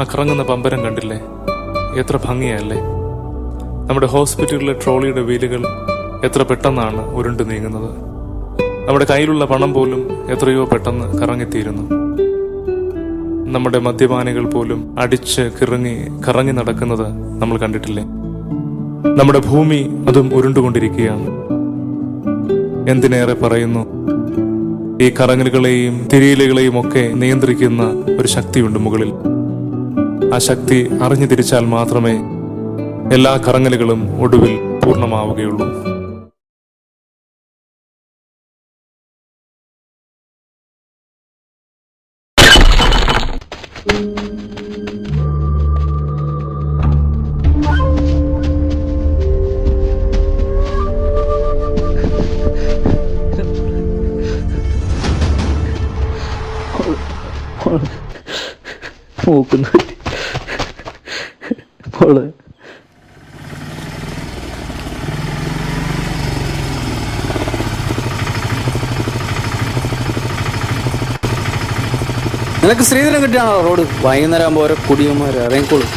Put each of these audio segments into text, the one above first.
ആ കറങ്ങുന്ന പമ്പരം കണ്ടില്ലേ? എത്ര ഭംഗിയല്ലേ? നമ്മുടെ ഹോസ്പിറ്റലിലെ ട്രോളിയുടെ വീലുകൾ എത്ര പെട്ടെന്നാണ് ഉരുണ്ടു നീങ്ങുന്നത്. നമ്മുടെ കയ്യിലുള്ള പണം പോലും എത്രയോ പെട്ടെന്ന് കറങ്ങിത്തീരുന്നു. നമ്മുടെ മദ്യപാനികൾ പോലും അടിച്ച് കറങ്ങി നടക്കുന്നത് നമ്മൾ കണ്ടിട്ടില്ലേ? നമ്മുടെ ഭൂമി അതും ഉരുണ്ടുകൊണ്ടിരിക്കുകയാണ്. എന്തിനേറെ പറയുന്നു, ഈ കറങ്ങലുകളെയും തിരിയലുകളെയും ഒക്കെ നിയന്ത്രിക്കുന്ന ഒരു ശക്തിയുണ്ട് മുകളിൽ. ആ ശക്തി അറിഞ്ഞു തിരിച്ചാൽ മാത്രമേ എല്ലാ കറങ്ങലുകളും ഒടുവിൽ പൂർണ്ണമാവുകയുള്ളൂ. നിനക്ക് ശ്രീധരൻ കിട്ടിയാണോ റോഡ്? വൈകുന്നേരം ആകുമ്പോൾ ഓരോ കുടിയന്മാർ ഇറങ്ങിക്കോളൂ.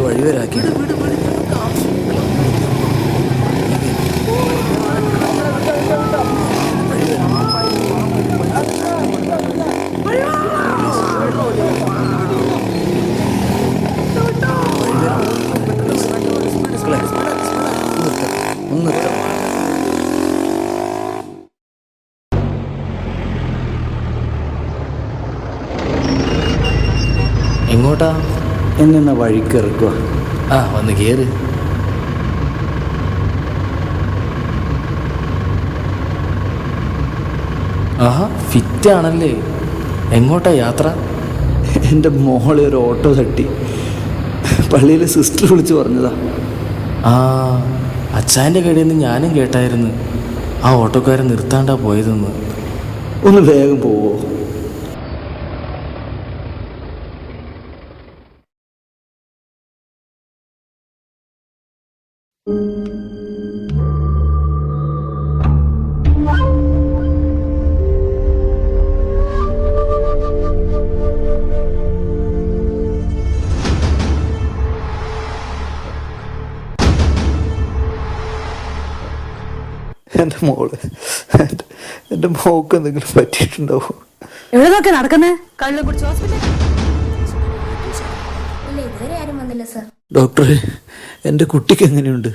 വഴിവരാക്കി എങ്ങോട്ടാ? എന്നെ വഴിക്ക് ഇറക്കുക. ആ വന്ന് കയറ്. ആഹാ ഫിറ്റാണല്ലേ. എങ്ങോട്ടാ യാത്ര? എൻ്റെ മോളെ ഒരു ഓട്ടോ തട്ടി. പള്ളിയിലെ സിസ്റ്റർ വിളിച്ച് പറഞ്ഞതാ. ആ അച്ഛൻ്റെ കടയിൽ നിന്ന് ഞാനും കേട്ടായിരുന്നു. ആ ഓട്ടോക്കാരൻ നിർത്താണ്ടാ പോയതെന്ന്. ഒന്ന് വേഗം പോവോ? എൻ്റെ മോള്, എൻ്റെ മോൾക്ക് എന്തെങ്കിലും പറ്റിയിട്ടുണ്ടാവോ? എവിടെന്നൊക്കെ നടക്കുന്നേ? ഡോക്ടറെ, എൻ്റെ കുട്ടിക്ക് എങ്ങനെയുണ്ട്?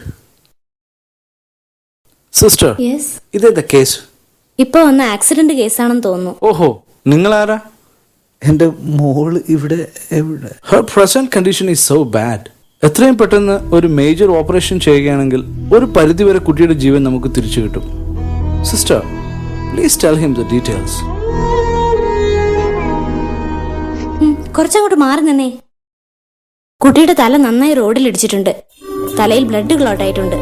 സിസ്റ്റർ, ഇതേതാ കേസ്? ഇപ്പൊ വന്ന ആക്സിഡന്റ് കേസാണെന്ന് തോന്നുന്നു. ഓഹോ, നിങ്ങളാരാ? എൻ്റെ മോള് ഇവിടെ എവിടെ? Har present condition is so bad. എത്രയും പെട്ടെന്ന് ഒരു മേജർ ഓപ്പറേഷൻ ചെയ്യുകയാണെങ്കിൽ ഒരു പരിധിവരെ കുട്ടിയുടെ ജീവൻ നമുക്ക് തിരിച്ചു കിട്ടും. Sister, please tell him the details. കുറച്ചങ്ങോട്ട് മാറി നിന്നേ. കുട്ടിയുടെ തല നന്നായി റോഡിൽ ഇടിച്ചിട്ടുണ്ട്. തലയിൽ ബ്ലഡ് ക്ലോട്ട് ആയിട്ടുണ്ട്.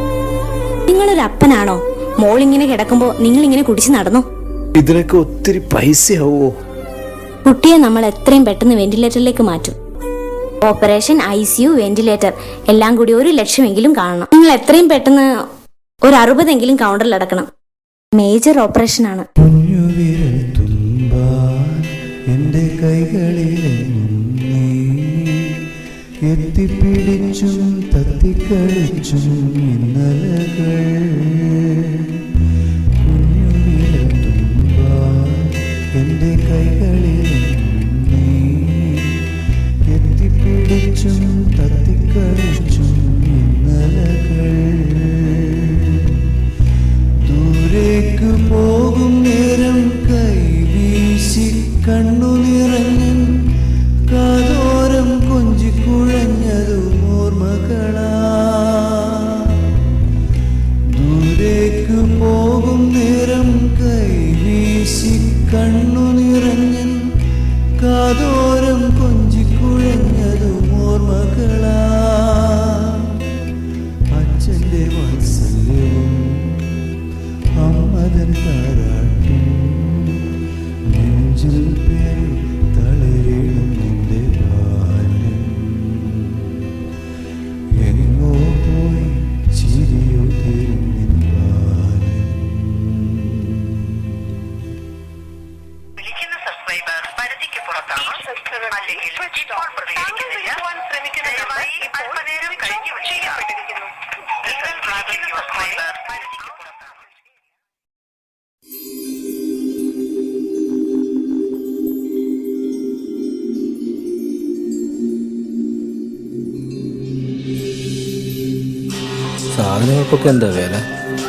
നിങ്ങളൊരു അപ്പനാണോ? മോളിങ്ങനെ കിടക്കുമ്പോ നിങ്ങളിങ്ങനെ കുടിച്ച് നടന്നോ? ഇതിനൊക്കെ ഒത്തിരി പൈസയാവോ? കുട്ടിയെ നമ്മൾ എത്രയും പെട്ടെന്ന് വെന്റിലേറ്ററിലേക്ക് മാറ്റും. ഓപ്പറേഷൻ, ICU, വെന്റിലേറ്റർ എല്ലാം കൂടി 1 ലക്ഷമെങ്കിലും കാണണം. നിങ്ങൾ എത്രയും പെട്ടെന്ന് ഒരു 60 കൗണ്ടറിൽ അടക്കണം. മേജർ ഓപ്പറേഷൻ ആണ്. എന്റെ കൈകളിൽ എത്തിപ്പിടിച്ചും തത്തിക്കളിച്ചും ഇന്നലകൾ എന്റെ കൈകളിൽ എത്തിപ്പിടിച്ചും തത്തിക്കളിച്ചും ഇന്നലകൾ ദൂരേക്ക് പോകും നേരം കൈവീശി കണ്ണു നിറഞ്ഞു കാതോരം കൊഞ്ചിക്കുഴഞ്ഞതും ഓർമ്മകളാ. ദൂരേക്ക് പോകും നേരം കൈവീശി കണ്ണു നിറഞ്ഞു കാതോരം കൊഞ്ചിക്കുഴഞ്ഞതും ഓർമ്മകളാ. അച്ഛൻ്റെ വാത്സല്യവും അമ്മതൻ താരാട്ടും നെഞ്ചിൽ പേര് സാധനങ്ങൾക്കൊക്കെ എന്താ വില?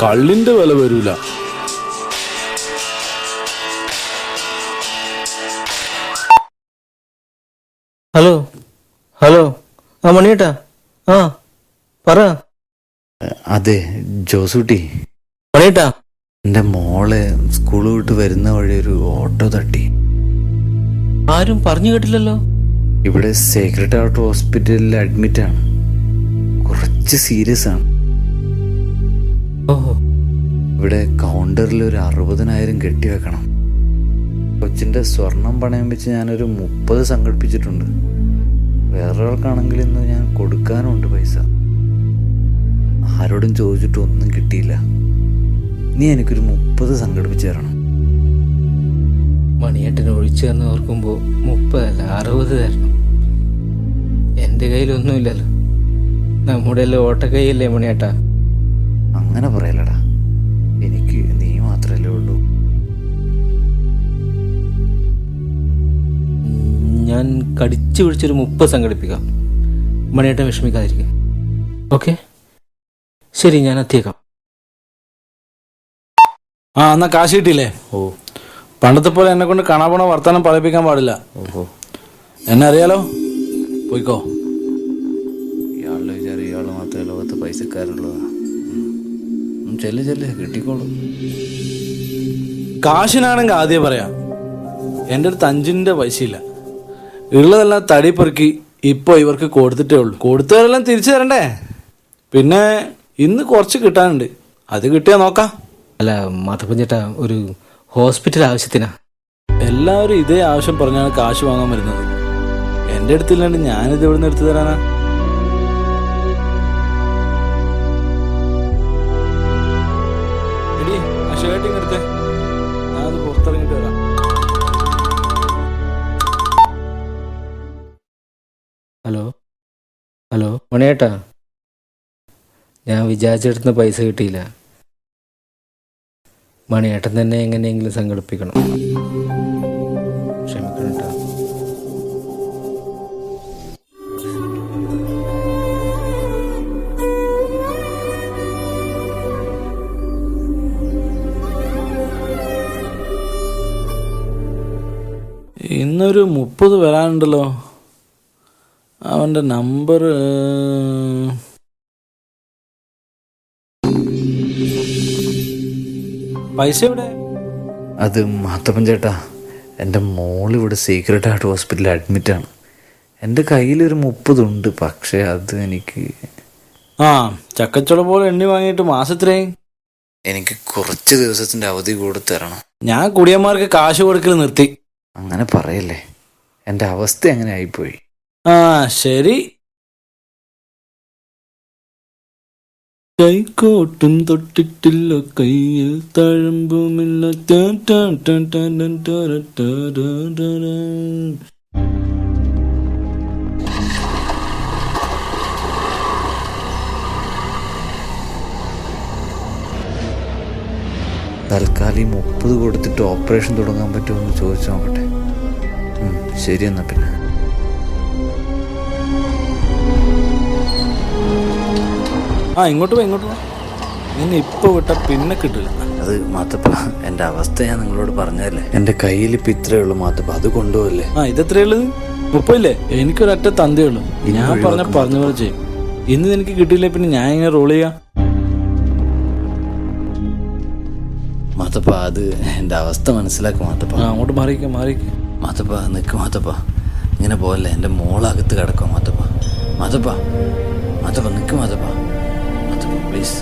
കള്ളിന്റെ വില വരൂല. ഹലോ ഹലോ, ആ മണിയേട്ടാ, ആ പറ. അതെ ജോസൂട്ടി, മണിയേട്ടാ, എൻ്റെ മോളെ സ്കൂൾ വിട്ട് വരുന്ന വഴി ഒരു ഓട്ടോ തട്ടി. ആരും പറഞ്ഞു കേട്ടില്ലല്ലോ. ഇവിടെ സേക്രഡ് ഹാർട്ട് ഹോസ്പിറ്റലിൽ അഡ്മിറ്റാണ്. കുറച്ച് സീരിയസ് ആണ്. ഓഹോ, ഇവിടെ കൗണ്ടറിൽ ഒരു 60,000 കെട്ടിവെക്കണം. കൊച്ചിൻ്റെ സ്വർണം പണയം വെച്ച് ഞാനൊരു 30 സംഘടിപ്പിച്ചിട്ടുണ്ട്. വേറൊരാൾക്കാണെങ്കിൽ ഇന്ന് ഞാൻ കൊടുക്കാനുണ്ട് പൈസ. ആരോടും ചോദിച്ചിട്ട് ഒന്നും കിട്ടിയില്ല. നീ എനിക്കൊരു 30 സംഘടിപ്പിച്ചു തരണം. മണിയേട്ടന് ഒഴിച്ചു എന്ന് ഓർക്കുമ്പോൾ 30 അല്ല 60 തരണം. എൻ്റെ കയ്യിലൊന്നുമില്ലല്ലോ. നമ്മുടെ എല്ലാം ഓട്ടക്കൈയല്ലേ മണിയേട്ടാ. അങ്ങനെ പറയലടാ, എനിക്ക് നീ മാത്രമല്ലേ ഉള്ളൂ. ഞാൻ കടിച്ചു പിടിച്ചൊരു 30 സംഘടിപ്പിക്കാം. മണിയേട്ടൻ വിഷമിക്കാതിരിക്കും. ഓക്കെ, ശരി, ഞാൻ എത്തിയേക്കാം. ആ, എന്നാ കാശ് കിട്ടിയില്ലേ? ഓ, പണ്ടത്തെ പോലെ എന്നെ കൊണ്ട് കാണാപോണ വർത്താനം പറയിപ്പിക്കാൻ പാടില്ല. ഓഹോ, എന്നെ അറിയാലോ, പോയിക്കോ. ഇയാളുടെ വിചാരം ഇയാൾ മാത്രമേ ലോകത്ത് പൈസക്കാരുള്ളതാ. ചെല്ല് കിട്ടിക്കോളും. കാശിനാണെങ്കിൽ ആദ്യം പറയാം, എൻ്റെ അടുത്ത് 5 പൈസയില്ല. ഉള്ളതെല്ലാം തടി പെറുക്കി ഇപ്പോൾ ഇവർക്ക് കൊടുത്തിട്ടേ ഉള്ളൂ. കൊടുത്തവരെല്ലാം തിരിച്ചു തരണ്ടേ? പിന്നെ ഇന്ന് കുറച്ച് കിട്ടാനുണ്ട്, അത് കിട്ടിയാൽ നോക്കാം. അല്ല മാധപ്പൻ ചേട്ടാ, ഒരു ഹോസ്പിറ്റൽ ആവശ്യത്തിനാ. എല്ലാവരും ഇതേ ആവശ്യം പറഞ്ഞാണ് കാശ് വാങ്ങാൻ വരുന്നത്. എൻ്റെ അടുത്തില്ലാണ്ട് ഞാനിത് എവിടെ നിന്ന് എടുത്തു തരാനാ? എടി, ആ ഷർട്ടിങ് എടുത്തേ, ഞാനത് പുറത്തിറങ്ങിയിട്ട് വരാം. ഹലോ ഹലോ, മണിയേട്ടാ, ഞാൻ വിചാരിച്ചെടുത്തുന്ന പൈസ കിട്ടിയില്ല. മണിയേട്ടൻ തന്നെ എങ്ങനെയെങ്കിലും സംഘടിപ്പിക്കണം. ക്ഷമിക്കണം കേട്ടോ. ഇന്നൊരു 30 വരാനുണ്ടല്ലോ. അവൻ്റെ നമ്പർ പൈസ എവിടെ? അത് മാത്തപ്പൻ ചേട്ടാ, എൻ്റെ മോളിവിടെ സീക്രട്ട് ഹാർട്ട് ഹോസ്പിറ്റലിൽ അഡ്മിറ്റാണ്. എൻ്റെ കയ്യിലൊരു 30 ഉണ്ട്, പക്ഷേ അത് എനിക്ക് ചക്കച്ചുള പോലെ എണ്ണി വാങ്ങിയിട്ട് മാസത്രയും. എനിക്ക് കുറച്ച് ദിവസത്തിൻ്റെ അവധി കൂടെ തരണം. ഞാൻ കുടിയന്മാർക്ക് കാശ് കൊടുക്കൽ നിർത്തി. അങ്ങനെ പറയല്ലേ, എൻ്റെ അവസ്ഥ അങ്ങനെ ആയിപ്പോയി. ശരി. കൈക്കോട്ടും തൊട്ടിട്ടില്ല, കയ്യിൽ തഴമ്പുമില്ല. തൽക്കാലം 30 കൊടുത്തിട്ട് ഓപ്പറേഷൻ തുടങ്ങാൻ പറ്റുമോ എന്ന് ചോദിച്ചു നോക്കട്ടെ. ശരി, എന്നാ പിന്നെ. ഇങ്ങോട്ട് പോ. നിന്നെ ഇപ്പൊ വിട്ട പിന്നെ കിട്ടില്ല. അത് മാത്തപ്പ, എൻ്റെ അവസ്ഥ ഞാൻ നിങ്ങളോട് പറഞ്ഞതല്ലേ. എൻ്റെ കയ്യിൽ ഇപ്പം ഇത്രയേ ഉള്ളൂ മാത്തപ്പ, അത് കൊണ്ടുപോകല്ലേ. ഇതെത്രയുള്ളത്? 30 എനിക്കൊരൊറ്റ തന്തേ ഉള്ളൂ. ഞാൻ പറഞ്ഞ പോലെ ചെയ്യും. ഇന്ന് എനിക്ക് കിട്ടിയില്ലേ പിന്നെ ഞാൻ ഇങ്ങനെ റോൾ ചെയ്യാം. മാത്തപ്പ, അത് എൻ്റെ അവസ്ഥ മനസ്സിലാക്കും മാത്തപ്പ. അങ്ങോട്ട് മാറിക്ക. മാത്തപ്പ നിൽക്ക് മാത്തപ്പ, ഇങ്ങനെ പോകല്ലേ. എൻ്റെ മോളകത്ത് കിടക്കും മാത്തപ്പ. മാത്തപ്പ നിൽക്ക് മാത്തപ്പ. പ്ലീസ്.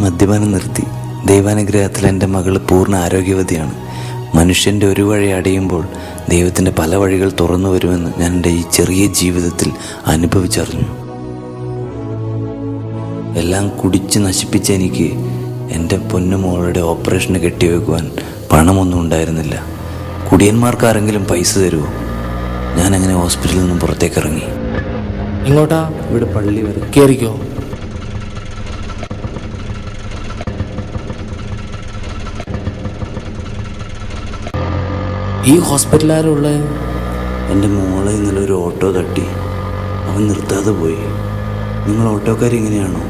മദ്യപാനം നിർത്തി. ദൈവാനുഗ്രഹത്തിൽ എൻ്റെ മകൾ പൂർണ്ണ ആരോഗ്യവതിയാണ്. മനുഷ്യൻ്റെ ഒരു വഴി അടയുമ്പോൾ ദൈവത്തിൻ്റെ പല വഴികൾ തുറന്നു വരുമെന്ന് ഞാൻ എൻ്റെ ഈ ചെറിയ ജീവിതത്തിൽ അനുഭവിച്ചറിഞ്ഞു. എല്ലാം കുടിച്ച് നശിപ്പിച്ച എനിക്ക് എൻ്റെ പൊന്നുമോളുടെ ഓപ്പറേഷന് കെട്ടിവെക്കുവാൻ പണമൊന്നും ഉണ്ടായിരുന്നില്ല. കുടിയന്മാർക്ക് ആരെങ്കിലും പൈസ തരുമോ? ഞാനങ്ങനെ ഹോസ്പിറ്റലിൽ നിന്നും പുറത്തേക്ക് ഇറങ്ങി. എങ്ങോട്ടാ? ഇവിടെ പള്ളി വരെ. കയറിക്കോ. ഈ ഹോസ്പിറ്റലാരുള്ള? എൻ്റെ മോളെ ഇന്നലെ ഒരു ഓട്ടോ തട്ടി. അവൻ നിർത്താതെ പോയി. നിങ്ങൾ ഓട്ടോക്കാർ ഇങ്ങനെയാണോ?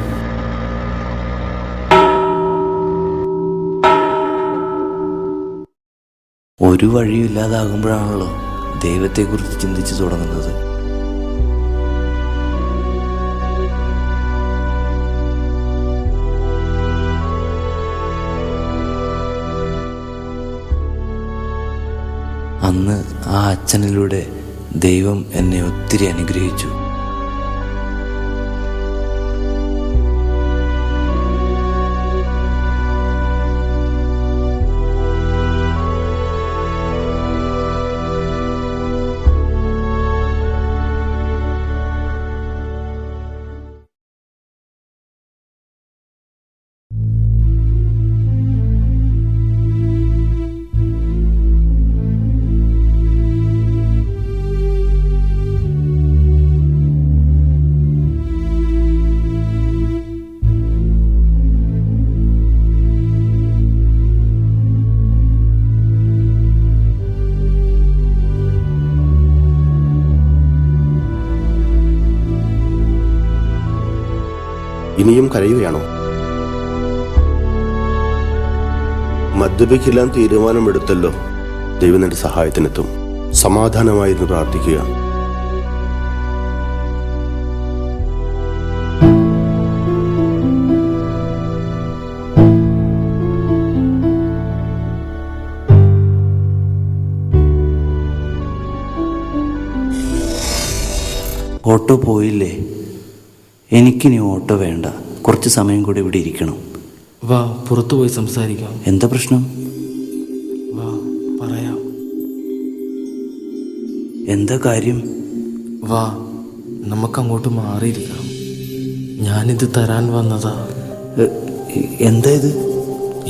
ഒരു വഴിയും ഇല്ലാതാകുമ്പോഴാണല്ലോ ദൈവത്തെക്കുറിച്ച് ചിന്തിച്ചു തുടങ്ങുന്നത്. അന്ന് ആ അച്ഛനിലൂടെ ദൈവം എന്നെ ഒത്തിരി അനുഗ്രഹിച്ചു. ഇനിയും കരയുകയാണോ? മദ്യപിക്കെല്ലാം തീരുമാനമെടുത്തല്ലോ. ദൈവം നിന്റെ സഹായത്തിനെത്തും. സമാധാനമായിരുന്നു പ്രാർത്ഥിക്കുക. ഓട്ടോ പോയില്ലേ? എനിക്കിനി ഓട്ടോ വേണ്ട. കുറച്ച് സമയം കൂടി ഇവിടെ ഇരിക്കണം. വാ, പുറത്തു പോയി സംസാരിക്കാം. എന്താ പ്രശ്നം? വാ, പറയാം. എന്താ കാര്യം? വാ, നമുക്കങ്ങോട്ട് മാറിയിരിക്കാം. ഞാനിത് തരാൻ വന്നതാ. എന്താ ഇത്?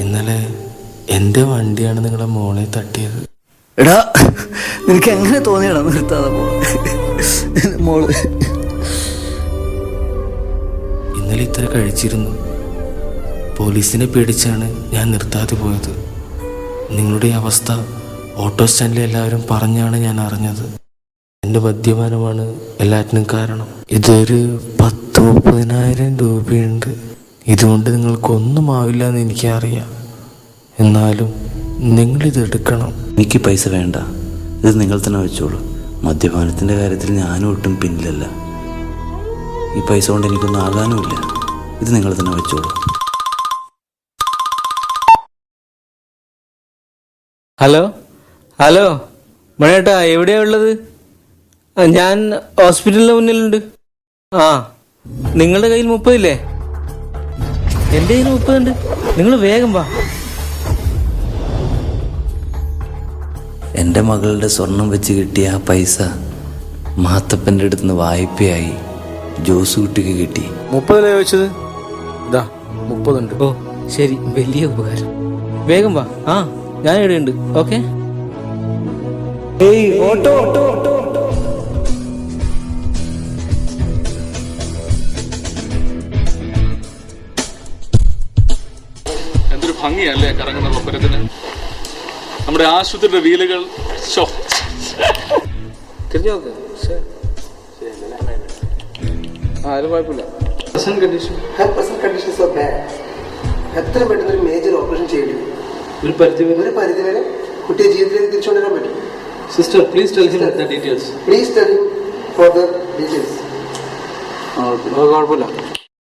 ഇന്നലെ എൻ്റെ വണ്ടിയാണ് നിങ്ങളെ മോളെ തട്ടിയത്. എടാ, നിനക്ക് എങ്ങനെ തോന്നിയടാ നിർത്താതെ മോള്? ഇന്നലെ ഇത്ര കഴിച്ചിരുന്നു. പോലീസിനെ പേടിച്ചാണ് ഞാൻ നിർത്താതെ പോയത്. നിങ്ങളുടെ അവസ്ഥ ഓട്ടോ സ്റ്റാൻഡിലെ എല്ലാവരും പറഞ്ഞാണ് ഞാൻ അറിഞ്ഞത്. എൻ്റെ മദ്യപാനമാണ് എല്ലാറ്റിനും കാരണം. ഇതൊരു 10-30,000 രൂപയുണ്ട്. ഇതുകൊണ്ട് നിങ്ങൾക്കൊന്നും ആവില്ല എന്ന് എനിക്കറിയാം. എന്നാലും നിങ്ങളിത് എടുക്കണം. എനിക്ക് പൈസ വേണ്ട. ഇത് നിങ്ങൾ തന്നെ വെച്ചോളൂ. മദ്യപാനത്തിൻ്റെ കാര്യത്തിൽ ഞാനും ഒട്ടും പിന്നിലല്ല. ഈ പൈസ കൊണ്ട് എനിക്കൊന്നും ആകാനുമില്ല. ഇത് നിങ്ങൾ തന്നെ വെച്ചോളൂ. ഹലോ ഹലോ മണിയേട്ടാ, എവിടെയാ ഉള്ളത്? ഞാൻ ഹോസ്പിറ്റലിന് മുന്നിലുണ്ട്. ആ, നിങ്ങളുടെ കയ്യിൽ 30 ഇല്ലേ? എൻ്റെ കയ്യിൽ 30 ഉണ്ട്. നിങ്ങൾ വേഗം വാ. എൻ്റെ മകളുടെ സ്വർണം വെച്ച് കിട്ടിയ ആ പൈസ മാത്തപ്പൻ്റെ അടുത്ത് നിന്ന് വായ്പയായി ജോസ് കുട്ടിക്ക് കിട്ടി. 30 ചോദിച്ചത്? ഇതാ 30 ഉണ്ട്. ഓ ശരി, വലിയ ഉപകാരം. വേഗം വാ. ആ, ഞാൻ ഇവിടെയുണ്ട്. ഓക്കെ. ഓട്ടോ. എന്തൊരു ഭംഗിയല്ലേ കറങ്ങുന്ന ഒപ്പരത്തിന്. നമ്മുടെ ആശുപത്രിയുടെ വീലുകൾ തിരിഞ്ഞു നോക്ക്. ആരും കുഴപ്പമില്ല. എത്ര പെട്ടെന്ന് ഒരു മേജർ ഓപ്പറേഷൻ ചെയ്യേണ്ടി വരും. ഒരു പരിധി വരെ കുട്ടിയെ ജീവിതത്തിലേക്ക് തിരിച്ചുകൊണ്ടുവരാൻ പറ്റും. Sister, please tell him the details. Please tell him for the details. കുഴപ്പമില്ല.